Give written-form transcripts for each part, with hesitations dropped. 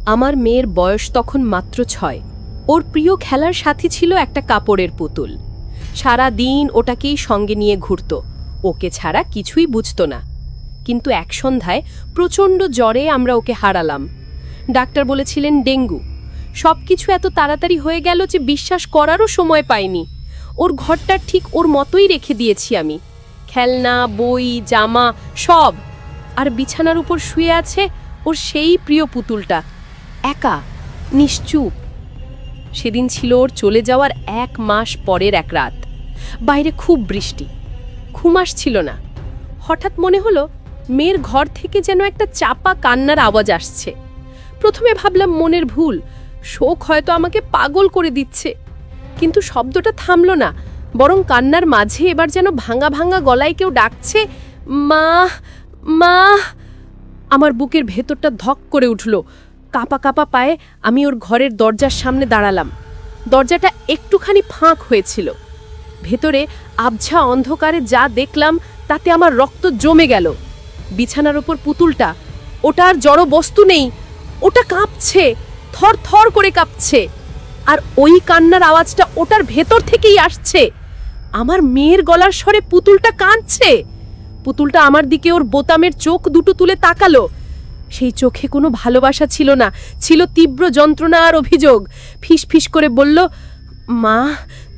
আমার মেয়ের বয়স তখন মাত্র 6। ওর প্রিয় খেলার সাথী ছিল একটা কাপড়ের পুতুল। সারা দিন ওটাকেই সঙ্গে নিয়ে ঘুরত, ওকে ছাড়া কিছুই বুঝত না। কিন্তু এক সন্ধ্যায় প্রচণ্ড জ্বরে আমরা ওকে হারালাম। ডাক্তার বলেছিলেন ডেঙ্গু। সবকিছু এত তাড়াতাড়ি হয়ে গেল যে বিশ্বাস করারও সময় পাইনি। ওর ঘরটা ঠিক ওর মতোই রেখে দিয়েছি আমি, খেলনা, বই, জামা সব। আর বিছানার উপর শুয়ে আছে ওর সেই প্রিয় পুতুলটা, একা, নিশ্চুপ। সেদিন ছিল ওর চলে যাওয়ার 1 মাস পরের এক রাত। বাইরে খুব বৃষ্টি, ঘুম আসছিল না। হঠাৎ মনে হলো মেয়ের ঘর থেকে যেন একটা চাপা কান্নার আওয়াজ আসছে। প্রথমে ভাবলাম মনের ভুল, শোক হয়তো আমাকে পাগল করে দিচ্ছে। কিন্তু শব্দটা থামলো না, বরং কান্নার মাঝে এবার যেন ভাঙা ভাঙা গলায় কেউ ডাকছে, মা মা। আমার বুকের ভেতরটা ধক করে উঠল। কাঁপা কাঁপা পায়ে আমি ওর ঘরের দরজার সামনে দাঁড়ালাম। দরজাটা একটুখানি ফাঁক হয়েছিল। ভেতরে আবছা অন্ধকারে যা দেখলাম তাতে আমার রক্ত জমে গেল। বিছানার ওপর পুতুলটা, ওটা আর জড় বস্তু নেই, ওটা কাঁপছে, থর থর করে কাঁপছে। আর ওই কান্নার আওয়াজটা ওটার ভেতর থেকেই আসছে। আমার মেয়ের গলার স্বরে পুতুলটা কাঁদছে। পুতুলটা আমার দিকে ওর বোতামের চোখ দুটো তুলে তাকালো। সেই চোখে কোনো ভালোবাসা ছিল না, ছিল তীব্র যন্ত্রণা আর অভিযোগ। ফিস ফিস করে বলল, মা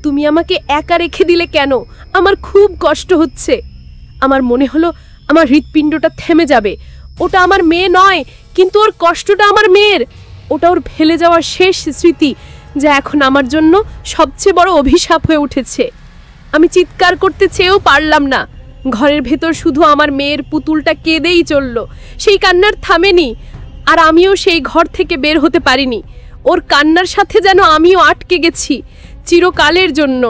তুমি আমাকে একা রেখে দিলে কেন? আমার খুব কষ্ট হচ্ছে। আমার মনে হলো আমার হৃৎপিণ্ডটা থেমে যাবে। ওটা আমার মেয়ে নয়, কিন্তু ওর কষ্টটা আমার মেয়ের। ওটা ওর ফেলে যাওয়ার শেষ স্মৃতি, যা এখন আমার জন্য সবচেয়ে বড় অভিশাপ হয়ে উঠেছে। আমি চিৎকার করতে চেয়েও পারলাম না। ঘরের ভেতর শুধু আমার মেয়ের পুতুলটা কেঁদেই চলল। সেই কান্নার থামেনি, আর আমিও সেই ঘর থেকে বের হতে পারিনি। ওর কান্নার সাথে যেন আমিও আটকে গেছি চিরকালের জন্য।